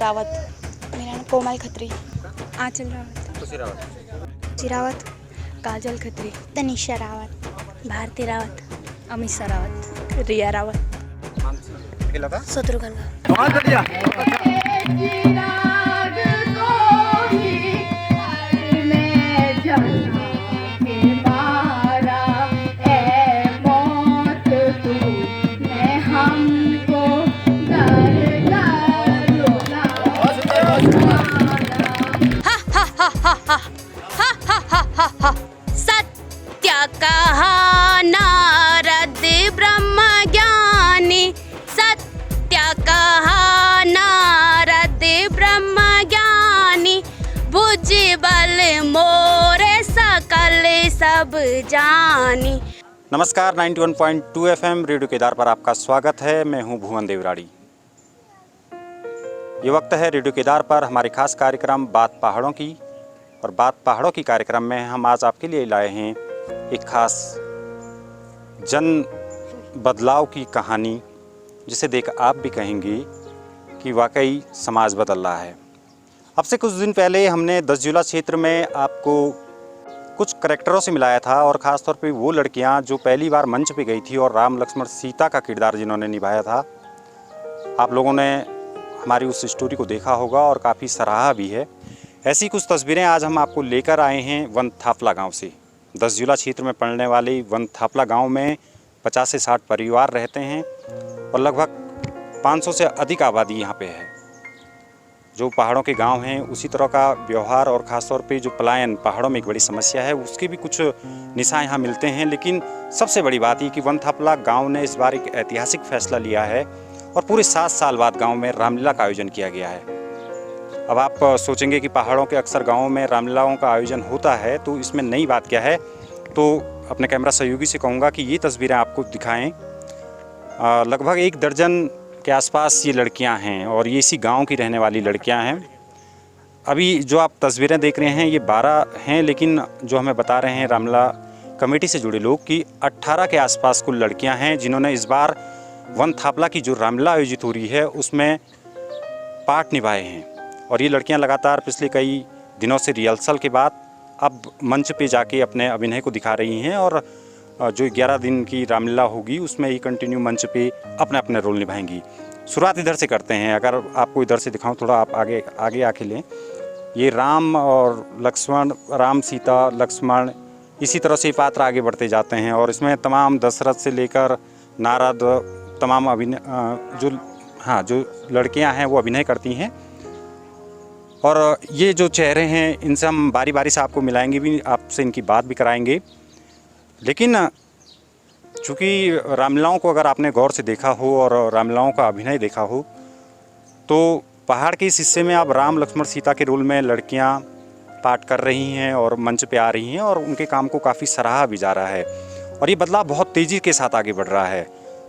रावत। मेरा नाम कोमल खत्री। आंचल रावत। खुशी रावत। चिरावत। काजल खत्री। तनिषा रावत। भारती रावत। अमीषा रावत। रिया रावत। शत्रुघ्न। सत्य कहा नारद ब्रह्म ज्ञानी, सत्य कहा नारद ब्रह्म ज्ञानी, भुज बल मोरे सकल सब जानी। नमस्कार, 91.2 FM रेडियो केदार पर आपका स्वागत है। मैं हूं भुवन देवराड़ी। ये वक्त है रेडियो केदार पर हमारे खास कार्यक्रम बात पहाड़ों की, और बात पहाड़ों की कार्यक्रम में हम आज आपके लिए लाए हैं एक खास जन बदलाव की कहानी, जिसे देख आप भी कहेंगे कि वाकई समाज बदल रहा है। अब से कुछ दिन पहले हमने 10 जिला क्षेत्र में आपको कुछ करैक्टरों से मिलाया था, और ख़ास तौर पे वो लड़कियां जो पहली बार मंच पे गई थी और राम लक्ष्मण सीता का किरदार जिन्होंने निभाया था। आप लोगों ने हमारी उस स्टोरी को देखा होगा और काफ़ी सराहा भी है। ऐसी कुछ तस्वीरें आज हम आपको लेकर आए हैं वन थापला गांव से। 10 जिला क्षेत्र में पड़ने वाले वन थापला गांव में 50 से 60 परिवार रहते हैं और लगभग 500 से अधिक आबादी यहाँ पे है। जो पहाड़ों के गांव हैं उसी तरह का व्यवहार, और ख़ासतौर पे जो पलायन पहाड़ों में एक बड़ी समस्या है, उसके भी कुछ निशान यहाँ मिलते हैं। लेकिन सबसे बड़ी बात ये कि वन थापला गाँव ने इस बार एक ऐतिहासिक फैसला लिया है और पूरे 7 साल बाद गाँव में रामलीला का आयोजन किया गया है। अब आप सोचेंगे कि पहाड़ों के अक्सर गाँवों में रामलीलाओं का आयोजन होता है, तो इसमें नई बात क्या है। तो अपने कैमरा सहयोगी से कहूँगा कि ये तस्वीरें आपको दिखाएं। लगभग 1 दर्जन के आसपास ये लड़कियां हैं और ये इसी गांव की रहने वाली लड़कियां हैं। अभी जो आप तस्वीरें देख रहे हैं ये 12 हैं, लेकिन जो हमें बता रहे हैं रामलीला कमेटी से जुड़े लोग कि 18 के आसपास कुल लड़कियाँ हैं जिन्होंने इस बार वन थापला की जो रामलीला आयोजित हो रही है उसमें पार्ट निभाए हैं। और ये लड़कियां लगातार पिछले कई दिनों से रिहर्सल के बाद अब मंच पे जाके अपने अभिनय को दिखा रही हैं, और जो 11 दिन की रामलीला होगी उसमें ही कंटिन्यू मंच पे अपने अपने रोल निभाएंगी। शुरुआत इधर से करते हैं। अगर आपको इधर से दिखाऊं, थोड़ा आप आगे आके लें। ये राम और लक्ष्मण, राम सीता लक्ष्मण, इसी तरह से पात्र आगे बढ़ते जाते हैं, और इसमें तमाम दशरथ से लेकर नारद तमाम अभिनय जो लड़कियाँ हैं वो अभिनय करती हैं। और ये जो चेहरे हैं इनसे हम बारी बारी से आपको मिलाएंगे भी, आपसे इनकी बात भी कराएंगे। लेकिन चूँकि रामलीलाओं को अगर आपने गौर से देखा हो और रामलीलाओं का अभिनय देखा हो, तो पहाड़ के इस हिस्से में अब राम लक्ष्मण सीता के रोल में लड़कियां पाठ कर रही हैं और मंच पे आ रही हैं, और उनके काम को काफ़ी सराहा भी जा रहा है। और ये बदलाव बहुत तेज़ी के साथ आगे बढ़ रहा है।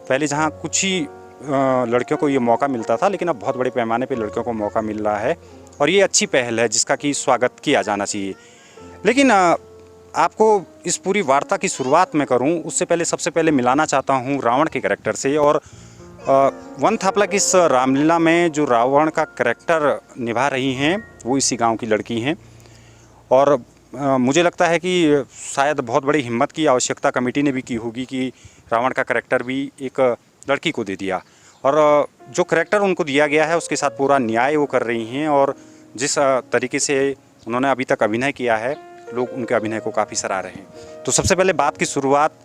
पहले जहाँ कुछ ही लड़कियों को ये मौका मिलता था, लेकिन अब बहुत बड़े पैमाने पे लड़कियों को मौका मिल रहा है, और ये अच्छी पहल है जिसका कि स्वागत किया जाना चाहिए। लेकिन आपको इस पूरी वार्ता की शुरुआत में करूं उससे पहले सबसे पहले मिलाना चाहता हूं रावण के करैक्टर से। और वन थापला की इस रामलीला में जो रावण का करैक्टर निभा रही हैं वो इसी गांव की लड़की हैं, और मुझे लगता है कि शायद बहुत बड़ी हिम्मत की आवश्यकता कमेटी ने भी की होगी कि रावण का करैक्टर भी एक लड़की को दे दिया, और जो करैक्टर उनको दिया गया है उसके साथ पूरा न्याय वो कर रही हैं। और जिस तरीके से उन्होंने अभी तक अभिनय किया है, लोग उनके अभिनय को काफ़ी सराह रहे हैं। तो सबसे पहले बात की शुरुआत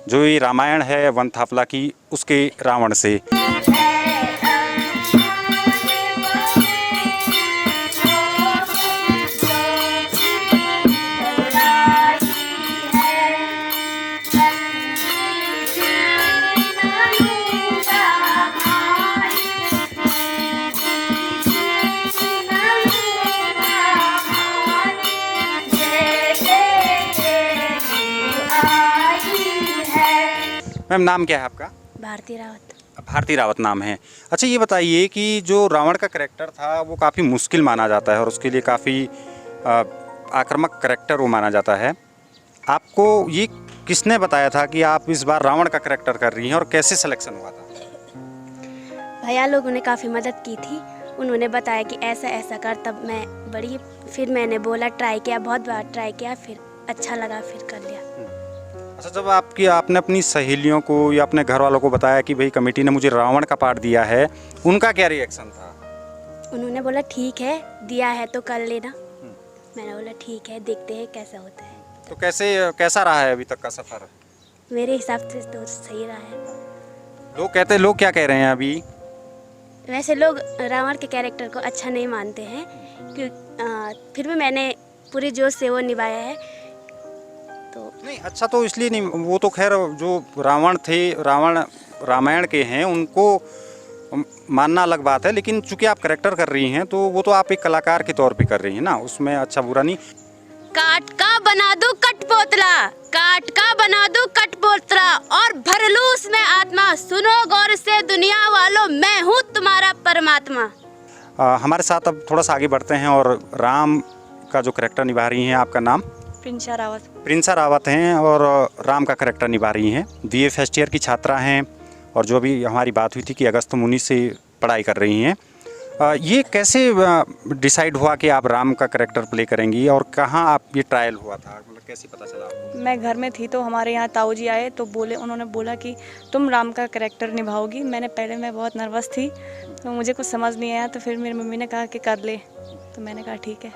जो ये रामायण है वन थापला की, उसके रावण से। मैम, नाम क्या है आपका? भारती रावत। भारती रावत नाम है। अच्छा, ये बताइए कि जो रावण का करैक्टर था वो काफ़ी मुश्किल माना जाता है और उसके लिए काफ़ी आक्रामक करैक्टर वो माना जाता है। आपको ये किसने बताया था कि आप इस बार रावण का करैक्टर कर रही हैं और कैसे सिलेक्शन हुआ था? भैया लोगों ने काफ़ी मदद की थी उन्होंने बताया कि ऐसा ऐसा कर, तब मैं बड़ी, फिर मैंने बोला, ट्राई किया, बहुत बार ट्राई किया, फिर अच्छा लगा, फिर कर लिया। अच्छा, जब आपने अपनी सहेलियों को या अपने घर वालों को बताया कि भाई कमेटी ने मुझे रावण का पार्ट दिया है, उनका क्या रिएक्शन था? उन्होंने बोला ठीक है, दिया है तो कर लेना। मैंने बोला ठीक है, देखते हैं कैसा होता है। तो कैसा रहा है अभी तक का सफ़र? मेरे हिसाब से तो सही रहा है। लोग क्या कह रहे हैं अभी? वैसे लोग रावण के कैरेक्टर को अच्छा नहीं मानते हैं, फिर भी मैंने पूरे जोश से वो निभाया है। तो नहीं, अच्छा तो इसलिए नहीं, वो तो खैर जो रावण रामायण के हैं उनको मानना अलग बात है, लेकिन चूंकि आप करेक्टर कर रही हैं तो वो तो आप एक कलाकार के तौर पे कर रही हैं ना, उसमें अच्छा बुरा नहीं। काट का बना दूं कठपुतला, काट का बना दूं कठपुतला, और भर लूं उसमें आत्मा, सुनो गौर से दुनिया वालों, मैं हूँ तुम्हारा परमात्मा। हमारे साथ अब थोड़ा सा आगे बढ़ते हैं और राम का जो करेक्टर निभा रही हैं, आपका नाम? प्रिंसा रावत। प्रिंसा रावत हैं और राम का करेक्टर निभा रही हैं। BA फर्स्ट ईयर की छात्रा हैं और जो भी हमारी बात हुई थी कि अगस्त मुनि से पढ़ाई कर रही हैं। ये कैसे डिसाइड हुआ कि आप राम का करेक्टर प्ले करेंगी और कहाँ आप ये ट्रायल हुआ था, मतलब कैसे पता चला आपको? मैं घर में थी तो हमारे यहाँ ताऊ जी आए तो उन्होंने बोला कि तुम राम का करेक्टर निभाओगी। मैं बहुत नर्वस थी तो मुझे कुछ समझ नहीं आया, तो फिर मेरी मम्मी ने कहा कि कर ले, तो मैंने कहा ठीक है।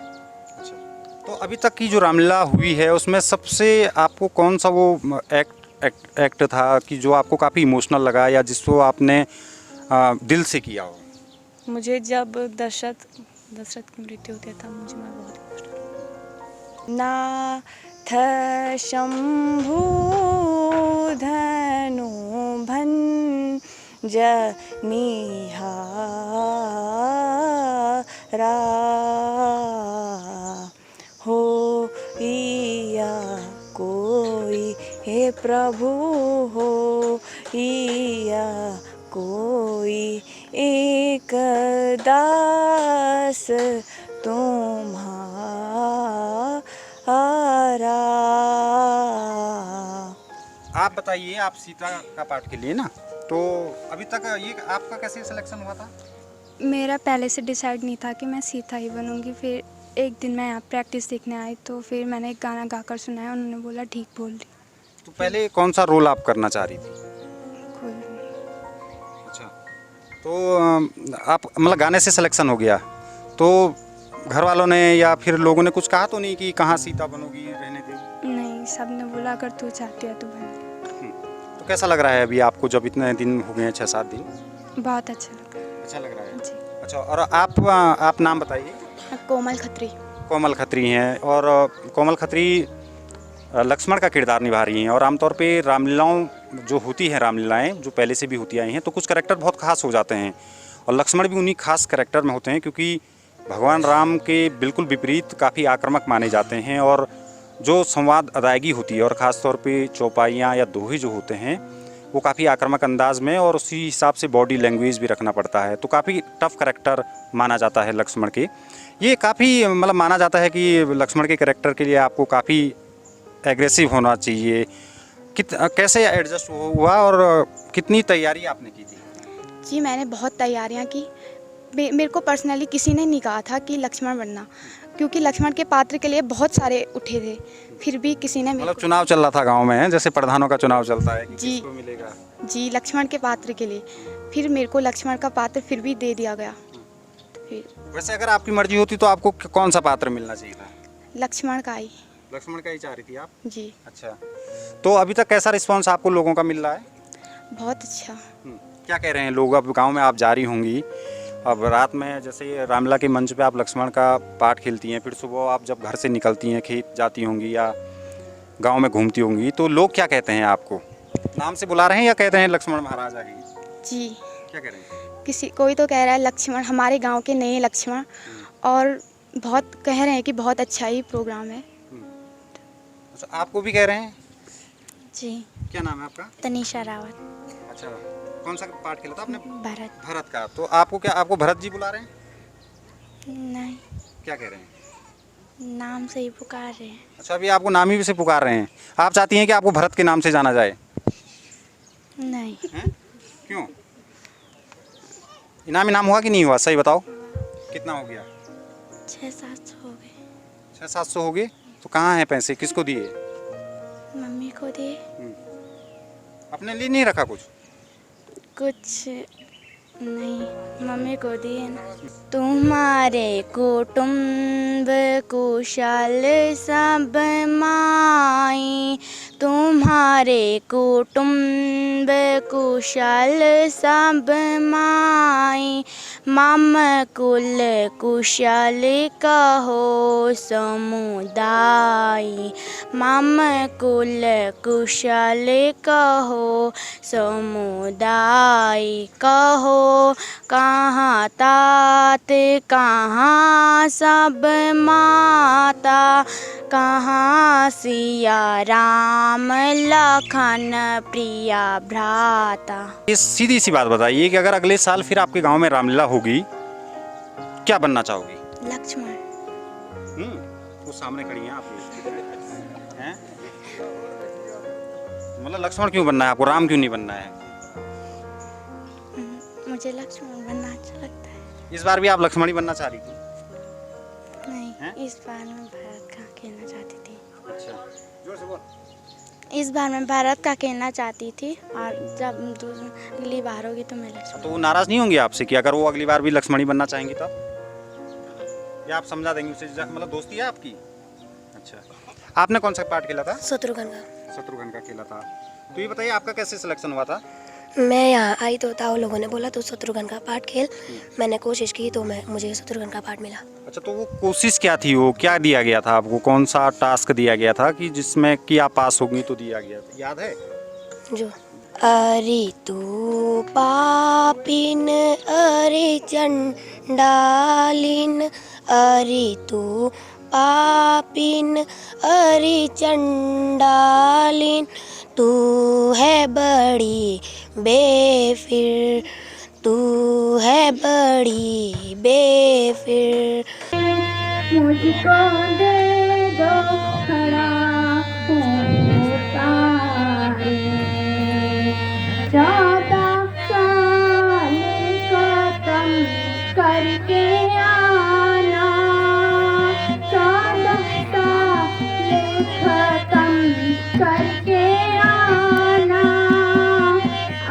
तो अभी तक की जो रामलीला हुई है उसमें सबसे आपको कौन सा वो एक्ट था कि जो आपको काफ़ी इमोशनल लगा या जिसको आपने दिल से किया हो? मुझे जब दशरथ की मृत्यु होती है तब मैं बहुत इमोशनल। नाथ शंभु धनु भंज निहारा हो या कोई, हे प्रभु हो या कोई, एक दास तुम्हारा। आप बताइए, आप सीता का पार्ट के लिए ना, तो अभी तक ये आपका कैसे सिलेक्शन हुआ था? मेरा पहले से डिसाइड नहीं था कि मैं सीता ही बनूंगी। फिर एक दिन मैं यहाँ प्रैक्टिस देखने आई तो फिर मैंने एक गाना गाकर सुनाया, उन्होंने बोला ठीक बोल रही। तो पहले कौन सा रोल आप करना चाह रही थी? कोई नहीं। अच्छा, तो आप मतलब गाने से सिलेक्शन हो गया, तो घर वालों ने या फिर लोगों ने कुछ कहा तो नहीं कि कहाँ सीता बनोगी, रहने दे? नहीं, सब ने बोला अगर तू चाहती है तो बन। तो कैसा लग रहा है अभी आपको, जब इतने दिन हो गए हैं, 6-7 दिन? बहुत अच्छा लगा। अच्छा लग रहा है जी। अच्छा, और आप नाम बताइए। कोमल खत्री। कोमल खत्री हैं और कोमल खत्री लक्ष्मण का किरदार निभा रही हैं। और आमतौर पे रामलीलाओं जो होती हैं, रामलीलाएँ जो पहले से भी होती आई हैं, तो कुछ करैक्टर बहुत खास हो जाते हैं और लक्ष्मण भी उन्हीं खास करैक्टर में होते हैं, क्योंकि भगवान राम के बिल्कुल विपरीत काफ़ी आक्रामक माने जाते हैं और जो संवाद अदायगी होती है और ख़ास तौर पे चौपाइयाँ या दोहे जो होते हैं वो काफ़ी आक्रामक अंदाज में और उसी हिसाब से बॉडी लैंग्वेज भी रखना पड़ता है, तो काफ़ी टफ करैक्टर माना जाता है लक्ष्मण के। ये काफ़ी मतलब माना जाता है कि लक्ष्मण के करैक्टर के लिए आपको काफ़ी एग्रेसिव होना चाहिए। कैसे एडजस्ट हुआ और कितनी तैयारी आपने की थी? जी, मैंने बहुत तैयारियां की। मेरे को पर्सनली किसी ने नहीं कहा था कि लक्ष्मण बनना, क्योंकि लक्ष्मण के पात्र के लिए बहुत सारे उठे थे, फिर भी किसी ने मतलब चुनाव चल रहा था गांव में, जैसे प्रधानों का चुनाव चलता है कि जी, किसको मिलेगा? जी, लक्ष्मण के पात्र के लिए फिर मेरे को लक्ष्मण का पात्र फिर भी दे दिया गया। फिर वैसे अगर आपकी मर्जी होती तो आपको कौन सा पात्र मिलना चाहिए था? लक्ष्मण का ही। लक्ष्मण का ही चाह रही थी आप? जी। अच्छा, तो अभी तक कैसा रिस्पांस आपको लोगों का मिल रहा है? बहुत अच्छा। क्या कह रहे हैं लोग? अब गांव में आप जा रही होंगी, अब रात में जैसे रामलीला के मंच पे आप लक्ष्मण का पाठ खेलती हैं, फिर सुबह आप जब घर से निकलती हैं, खेत जाती होंगी या गांव में घूमती होंगी, तो लोग क्या कहते हैं आपको? नाम से बुला रहे हैं या कहते हैं लक्ष्मण महाराज आ गए? जी। क्या कह रहे हैं? कोई तो कह रहा है लक्ष्मण, हमारे गांव के नए लक्ष्मण, और बहुत कह रहे हैं कि बहुत अच्छा ही प्रोग्राम है। अच्छा, आपको भी कह रहे हैं? जी। क्या नाम है आपका? तनीषा रावत। अच्छा, कौन सा पाठ खेला था आपने? भरत का। तो आपको भरत जी बुला रहे हैं? नहीं, क्या कह रहे हैं? नाम से ही पुकार रहे हैं। अच्छा, अभी आपको नाम ही से पुकार रहे हैं। आप चाहती हैं कि आपको भरत के नाम से जाना जाए? नहीं। हैं? क्यों? इनाम हुआ कि नहीं हुआ, सही बताओ। कितना हो गया? 600-700 हो गए। 600-700 हो गए। तो कहाँ हैं पैसे, किसको दिए? मम्मी को दिए। अपने लिए नहीं रखा कुछ? कुछ नहीं, मम्मी को दिए ना। तुम्हारे कुटुंब कुशल सब माई, तुम्हारे कुटुंब कुशल सब माई, मम कुल कुशल कहो समुदाय, मम कुल कुशल कहो समुदाय, कहो कहाँ तात कहाँ सब माता, कहाँ सिया राम लखन प्रिया भ्राता। ये सीधी सी बात बताइए कि अगर अगले साल फिर आपके गांव में रामलीला होगी, क्या बनना चाहोगी? लक्ष्मण। वो सामने खड़ी हैं आप हैं? मतलब लक्ष्मण क्यों बनना है आपको, राम क्यों नहीं बनना है? मुझे लक्ष्मण बनना अच्छा लगता है। इस बार भी आप लक्ष्मण ही बनना चाह रही थी? नहीं, हैं? इस बार मैं भारत का खेलना चाहती थी। अच्छा, जोर से बोल। इस बार मैं भारत का खेलना चाहती थी, और जब अगली बार होगी तो मैं लक्ष्मण। तो वो नाराज नहीं होंगे आपसे कि अगर वो अगली बार भी लक्ष्मण ही बनना चाहेंगी तब? या आप समझा देंगे उसे, मतलब दोस्ती है आपकी? अच्छा, आपने कौन सा पार्ट खेला था? शत्रुघ्न का। शत्रुघ्न का खेला था। तो ये बताइए आपका कैसे सिलेक्शन हुआ था? मैं यहाँ आई तो ताऊ लोगों ने बोला तो शत्रुघ्न का पार्ट खेल। मैंने कोशिश की तो मुझे शत्रुघ्न का पार्ट मिला। अच्छा, तो वो कोशिश क्या थी, वो क्या दिया गया था आपको, कौन सा टास्क दिया गया था कि जिसमें कि आप पास होंगी तो दिया गया था, याद है? जो अरे तू पापिन अरे चंडालिन, अरे तू पापिन अरे चंडालिन, तू है बड़ी बेफिर, तू है बड़ी बेफिर। मुझको दे दो खड़ा होता है, 14 साल खत्म करके आना, 14 साल खत्म करके आना,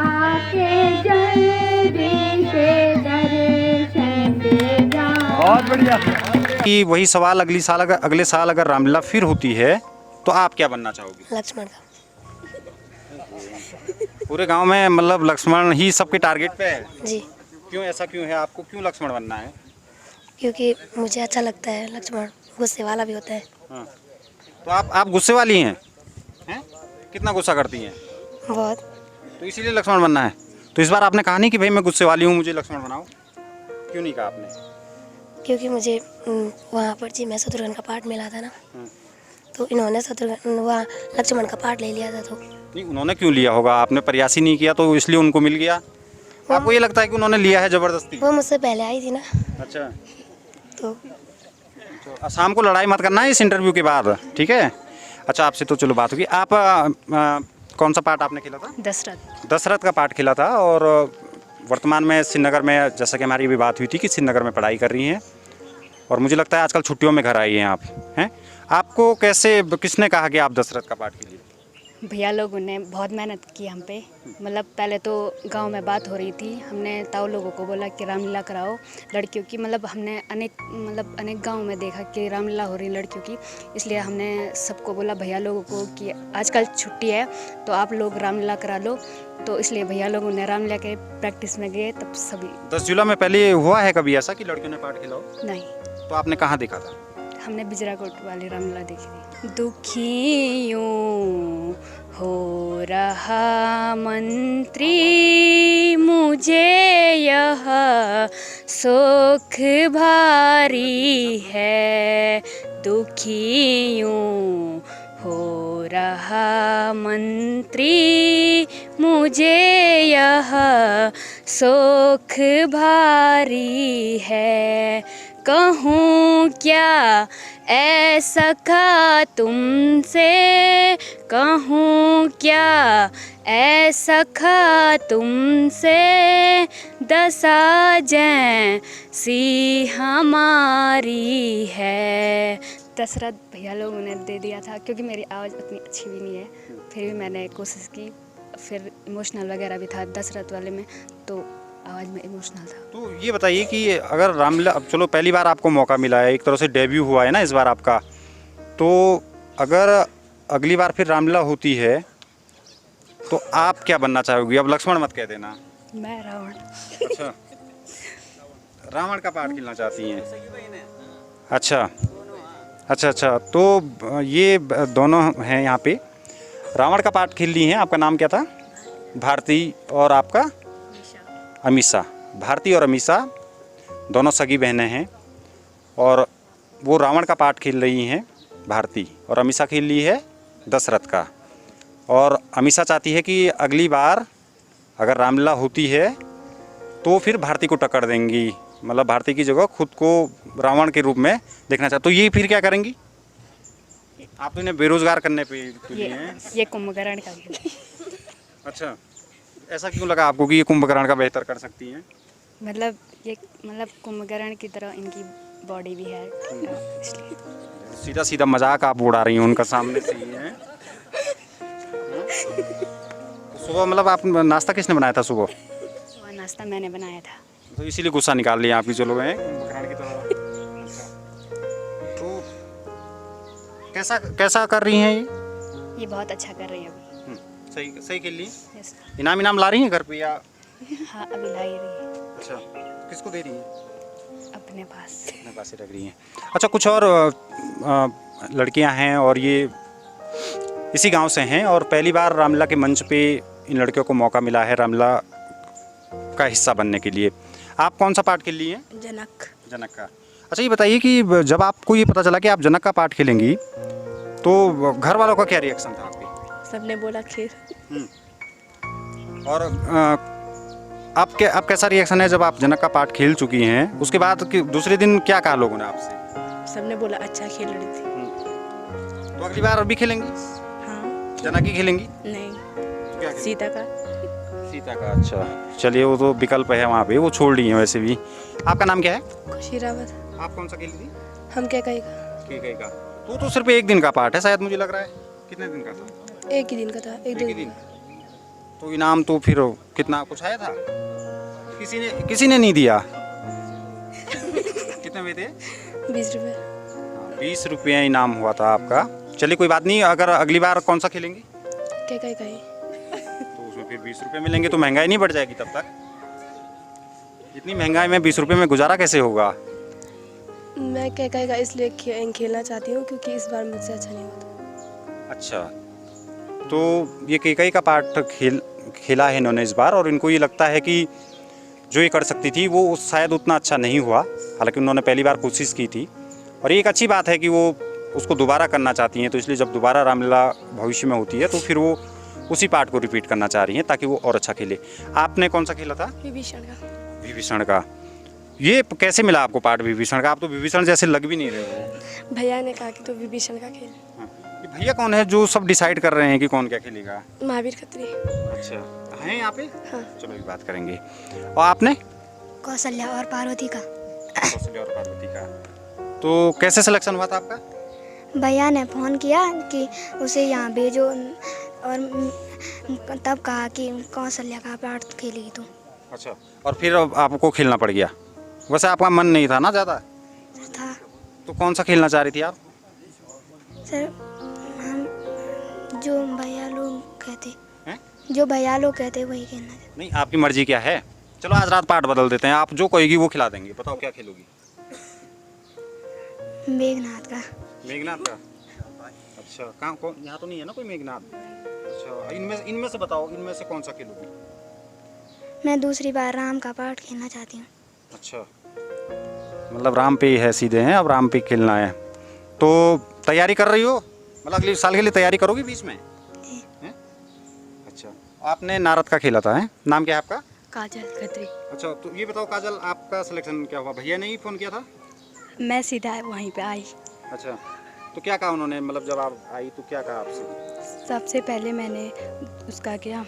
आके जल्दी से दर्शन दे जाना। बहुत बढ़िया। कि वही सवाल अगले साल अगर रामलीला फिर होती है तो आप क्या बनना चाहोगी? लक्ष्मण का। पूरे गांव में मतलब लक्ष्मण ही सबके टारगेट पे है? जी, क्यों, ऐसा क्यों है, आपको क्यों लक्ष्मण बनना है? क्योंकि मुझे अच्छा लगता है। लक्ष्मण गुस्से वाला भी होता है। हाँ। तो आप गुस्से वाली हैं? कितना गुस्सा करती हैं? बहुत। तो इसीलिए लक्ष्मण बनना है। तो इस बार आपने कहा नहीं कि भाई मैं गुस्से वाली हूँ, मुझे लक्ष्मण बनाओ, क्यों नहीं कहा आपने? क्योंकि मुझे वहाँ पर जी मैं शत्रुघ्न का पार्ट मिला था ना, तो इन्होंने शत्रुघ्न वहाँ लक्ष्मण का पार्ट ले लिया था। तो नहीं, उन्होंने क्यों लिया होगा, आपने प्रयास ही नहीं किया तो इसलिए उनको मिल गया? आपको ये लगता है कि उन्होंने लिया है ज़बरदस्ती? वो मुझसे पहले आई थी ना। अच्छा, तो शाम को लड़ाई मत करना है इस इंटरव्यू के बाद, ठीक है? अच्छा, आपसे तो चलो बात होगी। आप कौन सा पार्ट आपने खेला था? दशरथ। दशरथ का पार्ट खेला था, और वर्तमान में श्रीनगर में, जैसा कि हमारी भी बात हुई थी कि श्रीनगर में पढ़ाई कर रही हैं, और मुझे लगता है आजकल छुट्टियों में घर आई हैं आप, हैं? आपको कैसे, किसने कहा कि आप दशरथ का पार्ट कीजिए? भैया लोगों ने बहुत मेहनत की हम पे। मतलब पहले तो गांव में बात हो रही थी, हमने ताऊ लोगों को बोला कि रामलीला कराओ लड़कियों की। मतलब हमने अनेक गांव में देखा कि रामलीला हो रही लड़कियों की, इसलिए हमने सबको बोला भैया लोगों को कि आजकल छुट्टी है तो आप लोग रामलीला करा लो। तो इसलिए भैया लोगों ने रामलीला के प्रैक्टिस में गए, तब सभी। 10 जुलाई में पहले हुआ है कभी ऐसा कि लड़कियों ने पार्ट खेला हो? नहीं, तो आपने कहाँ देखा था? हमने बिजराकोट वाली रामलीला देखी थी। दुखियों हो रहा मंत्री, मुझे यह सुख भारी है, दुखियों हो रहा मंत्री, मुझे यह सुख भारी है, कहूँ क्या ऐसा खा तुमसे, कहूँ क्या ऐसा खा तुमसे, दशा जैसी हमारी है। दशरथ भैया लोगों ने दे दिया था क्योंकि मेरी आवाज़ उतनी अच्छी भी नहीं है, फिर भी मैंने कोशिश की। फिर इमोशनल वगैरह भी था दशरथ वाले में, तो आवाज़ में इमोशनल था। तो ये बताइए कि अगर रामलीला, अब चलो पहली बार आपको मौका मिला है, एक तरह से डेब्यू हुआ है ना इस बार आपका, तो अगर अगली बार फिर रामलीला होती है तो आप क्या बनना चाहोगी? अब लक्ष्मण मत कह देना। मैं रावण। अच्छा, रावण का पार्ट खेलना चाहती हैं? अच्छा अच्छा अच्छा, तो ये दोनों हैं यहाँ पे, रावण का पार्ट खेल ली हैं। आपका नाम क्या था? भारती। और आपका? अमीषा। भारती और अमीषा दोनों सगी बहनें हैं और वो रावण का पार्ट खेल रही हैं भारती, और अमीषा खेल ली है दशरथ का। और अमीषा चाहती है कि अगली बार अगर रामलीला होती है तो फिर भारती को टक्कर देंगी, मतलब भारती की जगह खुद को रावण के रूप में देखना चाहते। तो ये फिर क्या करेंगी? आप तो इन्हें बेरोजगार करने पे तुली हैं। ये कुंभकर्ण का खेल। अच्छा, ऐसा क्यों लगा आपको कि ये कुंभकर्ण का बेहतर कर सकती हैं? मतलब ये कुंभकर्ण की तरह इनकी बॉडी भी है, इसलिए। सीधा सीधा मजाक आप उड़ा रही हैं उनका सामने से ही है। तो सुबह मतलब आप नाश्ता किसने बनाया था सुबह? और नाश्ता मैंने बनाया था। तो इसीलिए गुस्सा निकाल लिया आप ही चलो गए कुंभकर्ण की तरह। तो कैसा कैसा कर रही हैं ये बहुत अच्छा कर रही है अभी। सही सही खेल ली। यस। इनाम ला रही हैं घर पे या? हाँ, अभी लाई रही है अच्छा, किसको दे रही हैं? अपने पास। अपने पास ही रख रही हैं। अच्छा, कुछ और लड़कियां हैं और ये इसी गांव से हैं और पहली बार रामलीला के मंच पे इन लड़कियों को मौका मिला है रामलीला का हिस्सा बनने के लिए। आप कौन सा पार्ट खेल ली हैं? जनक। जनक का। अच्छा, ये बताइए कि जब आपको ये पता चला कि आप जनक का पार्ट खेलेंगी तो घर वालों का क्या रिएक्शन था आपके? सबने बोला खेल। और आप कैसा रिएक्शन है जब आप जनक का पार्ट खेल चुकी हैं? उसके बाद कि दूसरे दिन क्या कहा लोगों ने आपसे? सबने बोला अच्छा खेल रही थी। तो अगली बार अभी खेलेंगी? हाँ। जनक ही खेलेंगी? नहीं, क्या खेलेंगी? सीता का। सीता का। अच्छा, चलिए, वो तो विकल्प है वहाँ पे, वो छोड़ ली है वैसे भी। आपका नाम क्या है? खुशी रावत। आप कौन सा खेली थी? हम क्या कहेगा? ठीक का। तो सिर्फ एक दिन का पार्ट है शायद, मुझे लग रहा है। कितने दिन का था? एक ही दिन का था। एक ही दिन। तो इनाम तो फिर कितना कुछ आया था? किसी ने नहीं दिया। कितने में थे? 20 रुपये। 20 रुपये इनाम हुआ था आपका। चलिए, कोई बात नहीं। अगर अगली बार कौन सा खेलेंगी? क्या कही तो उसमें फिर 20 रुपये मिलेंगे तो महंगाई नहीं बढ़ जाएगी तब तक? इतनी महंगाई में 20 रुपये में गुजारा कैसे होगा? मैं क्या कहेगा इसलिए खेलना चाहती हूँ क्योंकि इस बार मुझसे अच्छा नहीं होता। अच्छा, तो ये केकई का पार्ट खेला है इन्होंने इस बार और इनको ये लगता है कि जो ये कर सकती थी वो शायद उतना अच्छा नहीं हुआ, हालांकि उन्होंने पहली बार कोशिश की थी और ये एक अच्छी बात है कि वो उसको दोबारा करना चाहती हैं। तो इसलिए जब दोबारा रामलीला भविष्य में होती है तो फिर वो उसी पार्ट को रिपीट करना चाह रही हैं ताकि वो और अच्छा खेले। आपने कौन सा खेला था? विभीषण का। विभीषण का। ये कैसे मिला आपको पार्ट विभीषण का? आप तो विभीषण जैसे लग भी नहीं रहे हो। भैया ने कहा कि तो विभीषण का खेल। ये भैया कौन है जो सब डिसाइड कर रहे हैं कि कौन क्या खेलेगा? महावीर खत्री। अच्छा, हैं यहाँ पे? हाँ। चलो अभी बात करेंगे। और आपने? कौशल्या और पार्वती का। कौशल्या और पार्वती का। तो कैसे सिलेक्शन हुआ था आपका? भैया ने फ़ोन किया कि उसे यहाँ भेजो और तब कहा कि कौशल्या का पार्ट खेलेगी तू। अच्छा, और फिर आपको खेलना पड़ गया? वैसे आपका मन नहीं था ना ज़्यादा? था। तो कौन सा खेलना चाह रही थी आप? सर, हम जो भैया लोग कहते हैं? जो भैया लोग कहते वही खेलना चाहते। नहीं, आपकी मर्जी क्या है? चलो आज रात पार्ट बदल देते हैं, आप जो कहेगी वो खिला देंगे। बताओ क्या खेलोगी? मेघनाथ का। मेघनाथ का। अच्छा, कहाँ कौन? यहाँ तो नहीं है ना कोई मेघनाथ? अच्छा, इनमें से बताओ, इनमें से कौन सा खेलोगी? मैं दूसरी बार राम का पार्ट खेलना चाहती हूँ। अच्छा, मतलब राम पे ही है सीधे हैं, अब राम पे खेलना है। तो तैयारी कर रही हो? मतलब अगले साल के लिए तैयारी करोगी बीच में? हैं? अच्छा, आपने नारद का खेला था, है? नाम क्या है आपका? काजल खत्री। अच्छा, तो ये बताओ काजल, आपका सिलेक्शन क्या हुआ? भैया ने ही फ़ोन किया था? मैं सीधा वहीं पे आई। अच्छा, तो क्या कहा उन्होंने? मतलब जब आप आई तो क्या कहा आपसे? सबसे पहले मैंने उसका किया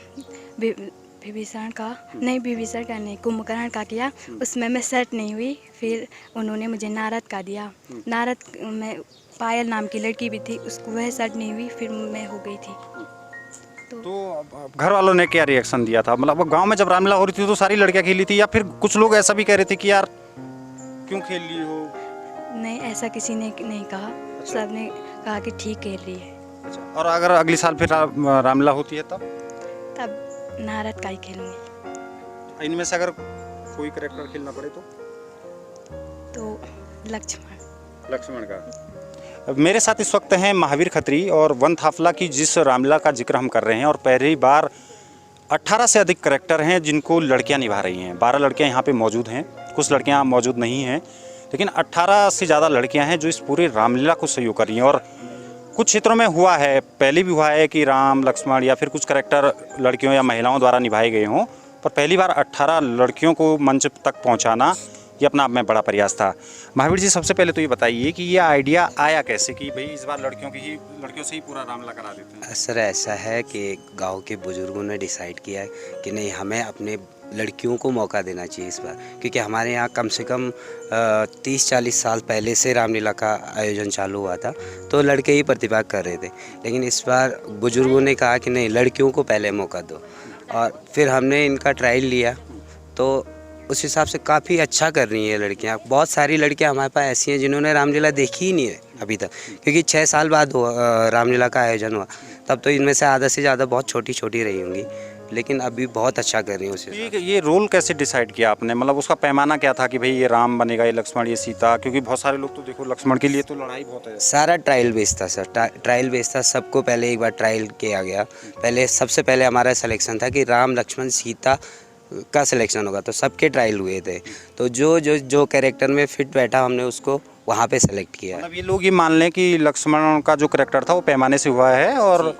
विभीषण का नहीं, विभीषण का नहीं, कुंभकर्ण का किया। उसमें मैं सेट नहीं हुई, फिर उन्होंने मुझे नारद का दिया। नारद में पायल नाम की लड़की भी थी, उसको वह सेट नहीं हुई, फिर मैं हो गई थी। तो घर वालों ने क्या रिएक्शन दिया था? मतलब गांव में जब रामलीला हो रही थी तो सारी लड़कियां खेली थी, या फिर कुछ लोग ऐसा भी कह रहे थे कि यार क्यों खेल रही हो? नहीं, ऐसा किसी ने नहीं कहा। सबने कहा कि ठीक खेल रही है। अच्छा, और अगर अगली साल फिर रामलीला होती है तब नारद का ही खेलूंगी। इनमें से अगर कोई कैरेक्टर खेलना पड़े तो लक्ष्मण का। मेरे साथ इस वक्त हैं महावीर खत्री और वन थाफला की जिस रामलीला का जिक्र हम कर रहे हैं, और पहली बार 18 से अधिक कैरेक्टर हैं जिनको लड़कियां निभा रही हैं। 12 लड़कियां यहाँ पे मौजूद हैं, कुछ लड़कियां मौजूद नहीं हैं, लेकिन 18 से ज़्यादा लड़कियां हैं जो इस पूरे रामलीला को सहयोग कर रही हैं। और कुछ क्षेत्रों में हुआ है, पहले भी हुआ है कि राम लक्ष्मण या फिर कुछ कैरेक्टर लड़कियों या महिलाओं द्वारा निभाए गए हों, पर पहली बार 18 लड़कियों को मंच तक पहुंचाना ये अपना आप में बड़ा प्रयास था। महावीर जी, सबसे पहले तो ये बताइए कि ये आइडिया आया कैसे कि भाई इस बार लड़कियों से ही पूरा रामलीला करा देते हैं? सर ऐसा है कि गांव के बुजुर्गों ने डिसाइड किया है कि नहीं, हमें अपने लड़कियों को मौका देना चाहिए इस बार, क्योंकि हमारे यहाँ कम से कम 30-40 साल पहले से रामलीला का आयोजन चालू हुआ था, तो लड़के ही प्रतिभाग कर रहे थे। लेकिन इस बार बुजुर्गों ने कहा कि नहीं, लड़कियों को पहले मौका दो, और फिर हमने इनका ट्रायल लिया, तो उस हिसाब से काफ़ी अच्छा कर रही हैं लड़कियाँ। बहुत सारी लड़कियाँ हमारे पास ऐसी हैं जिन्होंने रामलीला देखी ही नहीं है अभी तक, क्योंकि 6 साल बाद रामलीला का आयोजन हुआ, तब तो इनमें से आधा से ज़्यादा बहुत छोटी छोटी रही होंगी, लेकिन अभी बहुत अच्छा कर रही हैं उस हिसाब से। ये रोल कैसे डिसाइड किया आपने? मतलब उसका पैमाना क्या था कि भाई ये राम बनेगा, ये लक्ष्मण, ये सीता? क्योंकि बहुत सारे लोग तो देखो लक्ष्मण के लिए तो लड़ाई बहुत है। सारा ट्रायल बेस्ड था सर, ट्रायल बेस्ड था। सबको पहले एक बार ट्रायल किया गया। सबसे पहले हमारा सिलेक्शन था कि राम लक्ष्मण सीता का सिलेक्शन होगा, तो सबके ट्रायल हुए थे। तो जो कैरेक्टर में फिट बैठा हमने उसको वहाँ पे सेलेक्ट किया। मतलब ये लोग ये मान लें कि लक्ष्मण का जो कैरेक्टर था वो पैमाने से हुआ है, और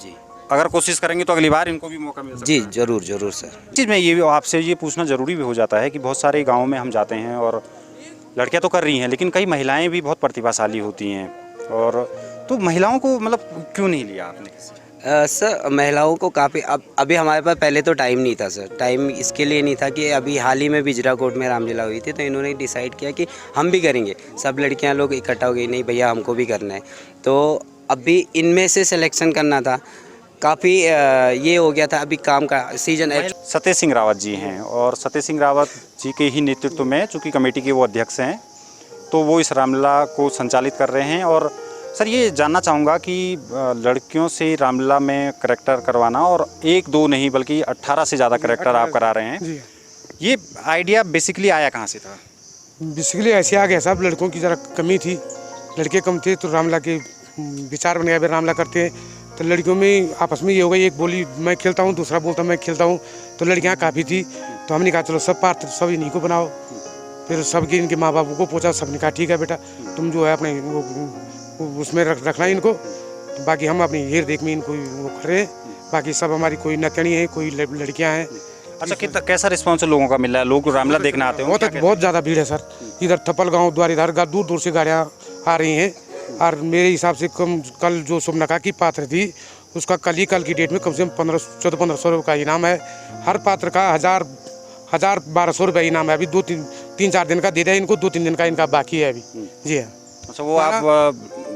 जी अगर कोशिश करेंगे तो अगली बार इनको भी मौका मिल सकता जी, है। जरूर सर। चीज़ में ये आपसे ये पूछना ज़रूरी भी हो जाता है कि बहुत सारे गाँव में हम जाते हैं और लड़कियाँ तो कर रही हैं, लेकिन कई महिलाएँ भी बहुत प्रतिभाशाली होती हैं, और तो महिलाओं को मतलब क्यों नहीं लिया आपने? सर महिलाओं को काफ़ी अभी हमारे पास पहले तो टाइम नहीं था सर। टाइम इसके लिए नहीं था कि अभी हाल ही में बिजराकोट में रामलीला हुई थी, तो इन्होंने डिसाइड किया कि हम भी करेंगे। सब लड़कियां लोग इकट्ठा हो गई, नहीं भैया हमको भी करना है, तो अभी इनमें से सिलेक्शन करना था। काफ़ी ये हो गया था, अभी काम का सीजन है। सत्य सिंह रावत जी हैं, और सत्य सिंह रावत जी के ही नेतृत्व में, चूँकि कमेटी के वो अध्यक्ष हैं, तो वो इस रामलीला को संचालित कर रहे हैं। और सर ये जानना चाहूँगा कि लड़कियों से रामलीला में करैक्टर करवाना, और 1-2 नहीं बल्कि 18 से ज़्यादा करैक्टर आप करा रहे हैं, ये आइडिया बेसिकली आया कहाँ से था? बेसिकली ऐसे आ गया साहब, लड़कों की ज़रा कमी थी, लड़के कम थे, तो रामलीला के विचार बने, अभी रामलीला करते हैं तो लड़कियों में आपस में ये हो गई, एक बोली मैं खेलता हूँ, दूसरा बोलता मैं खेलता हूँ, तो लड़कियाँ काफ़ी थी, तो हमने कहा चलो सब पात्र सब इन्हीं को बनाओ। फिर सबके इनके माँ बाप को पूछा, सबने कहा ठीक है बेटा, तुम जो है अपने वो उसमें रखना इनको, बाकी हम अपनी हेर देख में इनको वो कर रहे हैं, बाकी सब हमारी कोई नतनी है, कोई लड़कियां हैं। अच्छा, कितना कैसा रिस्पॉन्स लोगों का मिल रहा है? लोग रामलीला देखना आते हैं? बहुत ज़्यादा भीड़ है सर, इधर थप्पल गाँव द्वार, इधर दूर दूर से गाड़ियाँ आ रही हैं, और मेरे हिसाब से कल जो सुमनका की पात्र थी उसका कल की डेट में कम से कम 1400-1500 रुपये का इनाम है। हर पात्र का 1000-1200 रुपये इनाम है। अभी 2-3-4 दिन का दे दिया इनको, 2-3 दिन का इनका बाकी है अभी। जी हाँ। अच्छा, वो आप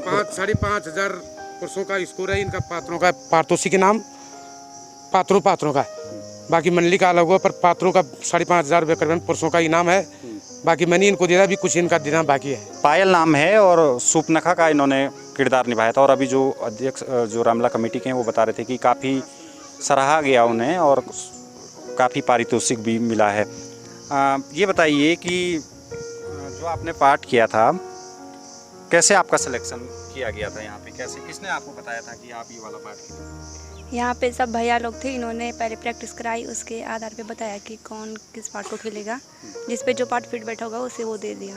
5-5.5 पुरुषों का स्कोर है इनका, पात्रों का पारितोषिक के नाम पात्रों का, बाकी मंडली का अलग हुआ, पर पात्रों का 5,500 रुपये करीबन पुरुषों का इनाम है, बाकी मैंने इनको दे दिया, अभी कुछ इनका देना बाकी है। पायल नाम है, और सुपनखा का इन्होंने किरदार निभाया था, और अभी जो अध्यक्ष जो रामलीला कमेटी के हैं वो बता रहे थे कि काफ़ी सराहा गया उन्हें और काफ़ी पारितोषिक भी मिला है। ये बताइए कि जो आपने पाठ किया था, कैसे आपका सिलेक्शन किया गया था यहाँ पे? कैसे, किसने आपको बताया था कि आप ये वाला पाठ खेलें? यहाँ पे सब भैया लोग थे, इन्होंने पहले प्रैक्टिस कराई, उसके आधार पे बताया कि कौन किस पार्ट को खेलेगा, जिस पे जो पार्ट फिट बैठा होगा उसे वो दे दिया।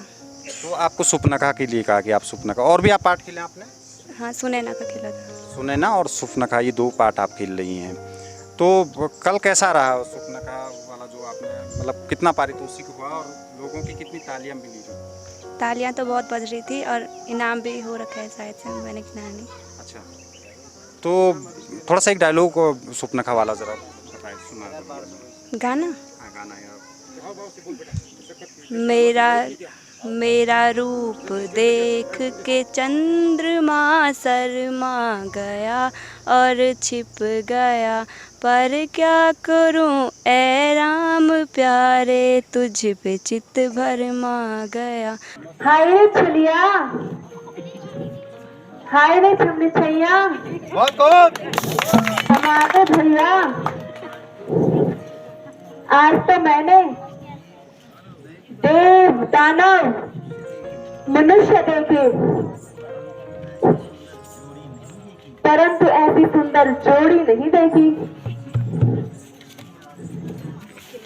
तो आपको सुपनखा के लिए कहा कि आप सुपनखा, और भी आप पाठ खेले आपने? हाँ, सुनैना का खेला था। सुनैना और सुपनखा, ये 2 पाठ आप खेल रही हैं। तो कल कैसा रहा सुपनखा वाला जो आपने, मतलब कितना पारितोषिक हुआ और लोगों की कितनी तालियां मिली? तालियां तो बहुत बज रही थी, और इनाम भी हो रखा है शायद से, मैंने गिना नहीं। अच्छा, तो थोड़ा सा एक डायलॉग सुपनखा वाला ज़रा बताएं। गाना हाँ, गाना यार। मेरा रूप देख के चंद्रमा शर्मा गया और छिप गया, पर क्या करूं ऐ राम प्यारे, तुझ पे चित भरमा गया। हाय रे छलिया, हाय रे छुमनी छैया, हमारे भैया, आज तो मैंने देव दानव मनुष्य देखे, परंतु ऐसी सुंदर जोड़ी नहीं देखी।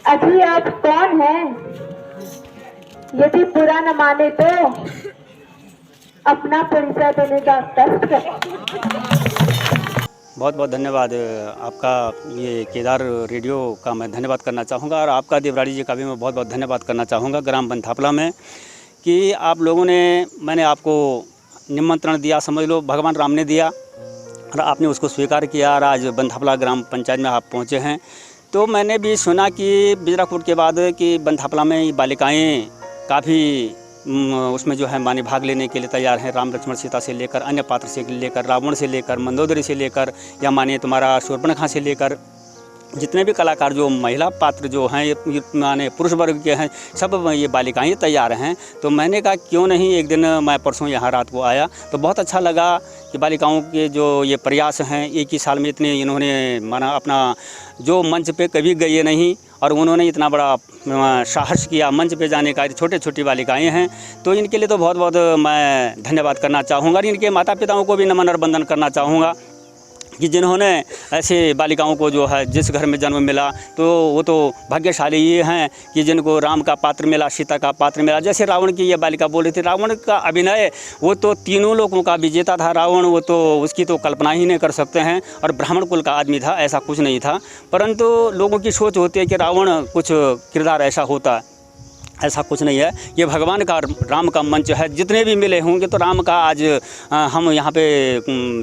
अजी आप कौन हैं? यदि बुरा न माने तो अपना परिचय देने का कष्ट करें। बहुत बहुत धन्यवाद आपका, ये केदार रेडियो का मैं धन्यवाद करना चाहूँगा और आपका देवराड़ी जी का भी मैं बहुत बहुत धन्यवाद करना चाहूँगा ग्राम बंथापला में, कि आप लोगों ने, मैंने आपको निमंत्रण दिया, समझ लो भगवान राम ने दिया और आपने उसको स्वीकार किया और आज बंथापला ग्राम पंचायत में आप पहुँचे हैं। तो मैंने भी सुना कि बिजराकोट के बाद कि बंथापला में बालिकाएँ काफ़ी उसमें जो है माने भाग लेने के लिए तैयार हैं। राम लक्ष्मण सीता से लेकर अन्य पात्र से लेकर रावण से लेकर मंदोदरी से लेकर या माने तुम्हारा शूर्पणखा से लेकर जितने भी कलाकार जो महिला पात्र जो हैं ये माने पुरुष वर्ग के हैं, सब ये बालिकाएं तैयार हैं। तो मैंने कहा क्यों नहीं, एक दिन मैं परसों यहाँ रात को आया तो बहुत अच्छा लगा कि बालिकाओं के जो ये प्रयास हैं, एक ही साल में इतने इन्होंने माना अपना जो मंच पे कभी गए नहीं और उन्होंने इतना बड़ा साहस किया मंच पे जाने का। छोटे छोटी बालिकाएं हैं तो इनके लिए तो बहुत बहुत मैं धन्यवाद करना चाहूँगा और इनके माता पिताओं को भी नमन और वंदन करना चाहूँगा कि जिन्होंने ऐसे बालिकाओं को जो है जिस घर में जन्म मिला तो वो तो भाग्यशाली ये हैं कि जिनको राम का पात्र मिला, सीता का पात्र मिला। जैसे रावण की ये बालिका बोल रही थी, रावण का अभिनय वो तो तीनों लोगों का विजेता था रावण, वो तो उसकी तो कल्पना ही नहीं कर सकते हैं। और ब्राह्मण कुल का आदमी था, ऐसा कुछ नहीं था, परंतु लोगों की सोच होती है कि रावण कुछ किरदार ऐसा होता है, ऐसा कुछ नहीं है। ये भगवान का राम का मंच है, जितने भी मिले होंगे तो राम का आज हम यहाँ पे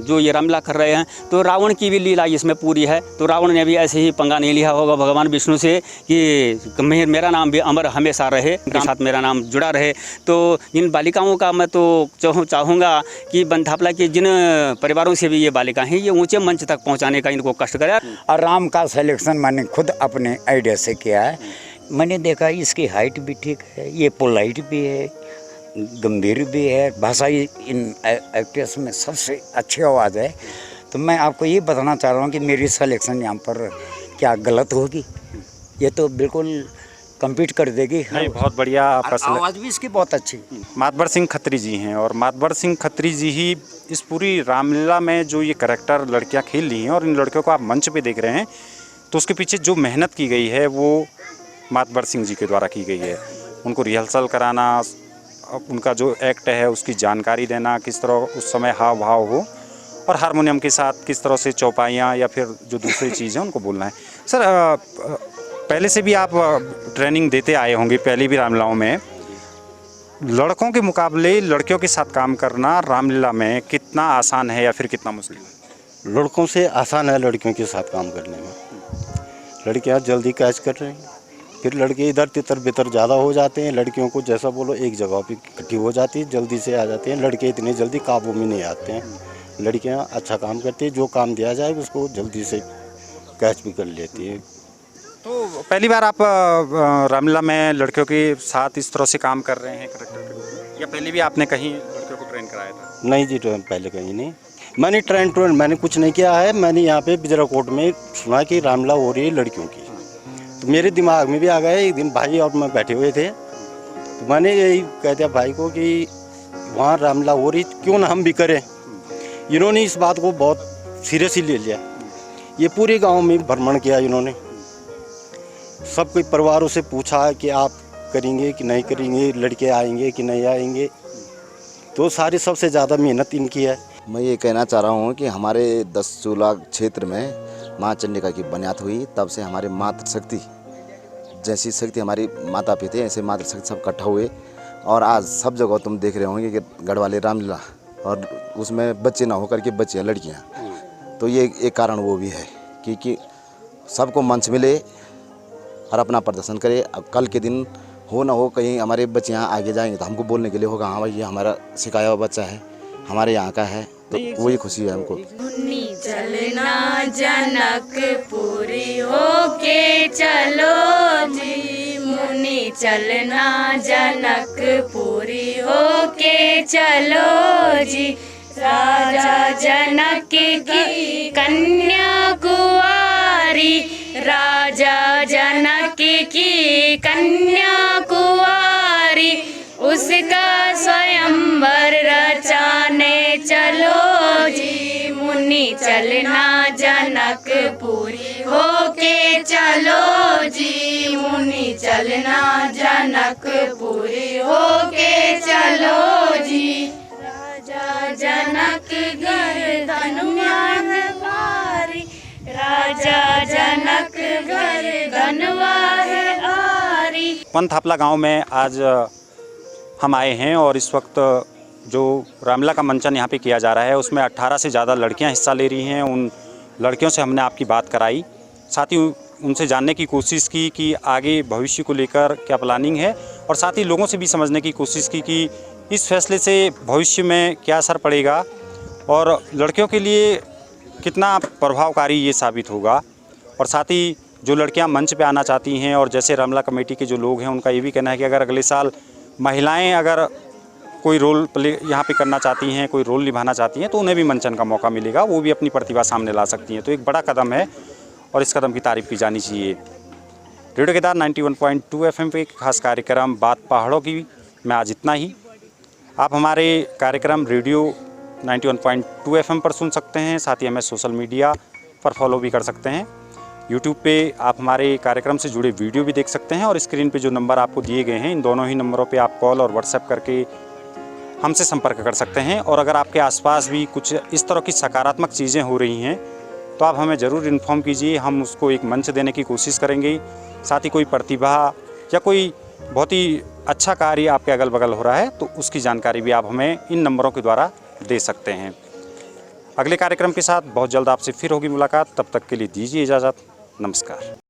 जो ये रामलीला कर रहे हैं तो रावण की भी लीला इसमें पूरी है। तो रावण ने भी ऐसे ही पंगा नहीं लिया होगा भगवान विष्णु से कि मेरा नाम भी अमर हमेशा रहे, के साथ मेरा नाम जुड़ा रहे। तो इन बालिकाओं का मैं तो चाहूँगा कि बंथापला के जिन परिवारों से भी ये बालिका हैं ये ऊँचे मंच तक पहुँचाने का इनको कष्ट करें। और राम का सिलेक्शन मैंने खुद अपने आइडिया से किया है। मैंने देखा इसकी हाइट भी ठीक है, ये पोलाइट भी है, गंभीर भी है, भाषा इन एक्ट्रेस में सबसे अच्छी आवाज़ है। तो मैं आपको ये बताना चाह रहा हूँ कि मेरी सिलेक्शन यहाँ पर क्या गलत होगी, ये तो बिल्कुल कम्पीट कर देगी। नहीं, बहुत बढ़िया आपका आवाज़ भी इसकी बहुत अच्छी। मातबर सिंह खत्री जी हैं और मातबर सिंह खत्री जी ही इस पूरी रामलीला में जो ये करैक्टर लड़कियाँ खेल रही हैं और इन लड़कियों को आप मंच पे देख रहे हैं तो उसके पीछे जो मेहनत की गई है वो मातबर सिंह जी के द्वारा की गई है। उनको रिहर्सल कराना, उनका जो एक्ट है उसकी जानकारी देना, किस तरह उस समय हाव भाव हो और हारमोनियम के साथ किस तरह से चौपाइयाँ या फिर जो दूसरी चीज़ है उनको बोलना है। सर पहले से भी आप ट्रेनिंग देते आए होंगे पहले भी रामलीलाओं में, लड़कों के मुकाबले लड़कियों के साथ काम करना रामलीला में कितना आसान है या फिर कितना मुश्किल है? लड़कों से आसान है लड़कियों के साथ काम करने में। लड़कियाँ जल्दी कैच कर रही हैं, फिर लड़के इधर तितर बितर ज़्यादा हो जाते हैं। लड़कियों को जैसा बोलो एक जगह पे इकट्ठी हो जाती है, जल्दी से आ जाते हैं। लड़के इतने जल्दी काबू में नहीं आते हैं। लड़कियां अच्छा काम करती है, जो काम दिया जाए उसको जल्दी से कैच भी कर लेती है। तो पहली बार आप रामलीला में लड़कियों के साथ इस तरह से काम कर रहे हैं करैक्टर, या पहले भी आपने कहीं लड़कियों को ट्रेन कराया था? नहीं जी, पहले कहीं नहीं। मैंने ट्रेन मैंने कुछ नहीं किया है। मैंने यहाँ पे बिजराकोट में सुना कि रामलीला हो रही है लड़कियों की, तो मेरे दिमाग में भी आ गया। एक दिन भाई और मैं बैठे हुए थे तो मैंने यही कह दिया भाई को कि वहाँ रामलीला हो रही, क्यों ना हम भी करें। इन्होंने इस बात को बहुत सीरियसली ले लिया। ये पूरे गांव में भ्रमण किया इन्होंने, सब कोई परिवारों से पूछा कि आप करेंगे कि नहीं करेंगे, लड़के आएंगे कि नहीं आएंगे। तो सारी सबसे ज़्यादा मेहनत इनकी है। मैं ये कहना चाह रहा हूँ कि हमारे 10 चूल्हा क्षेत्र में माँ चंडिका की बुनियाद हुई, तब से हमारे मातृशक्ति जैसी शक्ति हमारी माता पिता ऐसे मातृशक्ति सब इकट्ठा हुए। और आज सब जगह तुम देख रहे होंगे कि गढ़वाली रामलीला और उसमें बच्चे ना होकर के बच्चे लड़कियाँ, तो ये एक कारण वो भी है क्योंकि सबको मंच मिले और अपना प्रदर्शन करे। अब कल के दिन हो ना हो कहीं हमारे बच्चे यहाँ आगे जाएंगे तो हमको बोलने के लिए होगा, हाँ भाई ये हमारा सिखाया हुआ बच्चा है, हमारे यहाँ का है, तो वही खुशी है हमको। मुन्नी चलना जनकपुरी होके चलो जी, मुन्नी चलना जनकपुरी होके चलो जी। राजा जनक की कन्या कुंवारी, राजा जनक की कन्या कुंवारी, उसका स्वयंवर रचाने चलो जी। मुन्नी चलना जनकपुरी होके चलो जी, मुन्नी चलना जनकपुरी होके चलो जी। राजा जनक घर धनवान वारी, राजा जनक घर धनवान आरी। पंथापला गांव में आज हम आए हैं और इस वक्त जो रामलीला का मंचन यहाँ पे किया जा रहा है उसमें 18 से ज़्यादा लड़कियाँ हिस्सा ले रही हैं। उन लड़कियों से हमने आपकी बात कराई, साथ ही उनसे जानने की कोशिश की कि आगे भविष्य को लेकर क्या प्लानिंग है, और साथ ही लोगों से भी समझने की कोशिश की कि इस फैसले से भविष्य में क्या असर पड़ेगा और लड़कियों के लिए कितना प्रभावकारी ये साबित होगा। और साथ ही जो लड़कियां मंच पे आना चाहती हैं और जैसे रामलीला कमेटी के जो लोग हैं उनका ये भी कहना है कि अगर अगले साल महिलाएं अगर कोई रोल प्ले यहाँ पे करना चाहती हैं, कोई रोल निभाना चाहती हैं, तो उन्हें भी मंचन का मौका मिलेगा, वो भी अपनी प्रतिभा सामने ला सकती हैं। तो एक बड़ा कदम है और इस कदम की तारीफ़ की जानी चाहिए। रेडियो केदार 91.2 FM पे एक खास कार्यक्रम बात पहाड़ों की में आज इतना ही। आप हमारे कार्यक्रम रेडियो 91.2 FM पर सुन सकते हैं, साथ ही हमें सोशल मीडिया पर फॉलो भी कर सकते हैं। यूट्यूब पे आप हमारे कार्यक्रम से जुड़े वीडियो भी देख सकते हैं और स्क्रीन पे जो नंबर आपको दिए गए हैं इन दोनों ही नंबरों पे आप कॉल और व्हाट्सएप करके हमसे संपर्क कर सकते हैं। और अगर आपके आसपास भी कुछ इस तरह की सकारात्मक चीज़ें हो रही हैं तो आप हमें ज़रूर इन्फॉर्म कीजिए, हम उसको एक मंच देने की कोशिश करेंगे। साथ ही कोई प्रतिभा या कोई बहुत ही अच्छा कार्य आपके अगल बगल हो रहा है तो उसकी जानकारी भी आप हमें इन नंबरों के द्वारा दे सकते हैं। अगले कार्यक्रम के साथ बहुत जल्द आपसे फिर होगी मुलाकात, तब तक के लिए दीजिए इजाज़त। नमस्कार।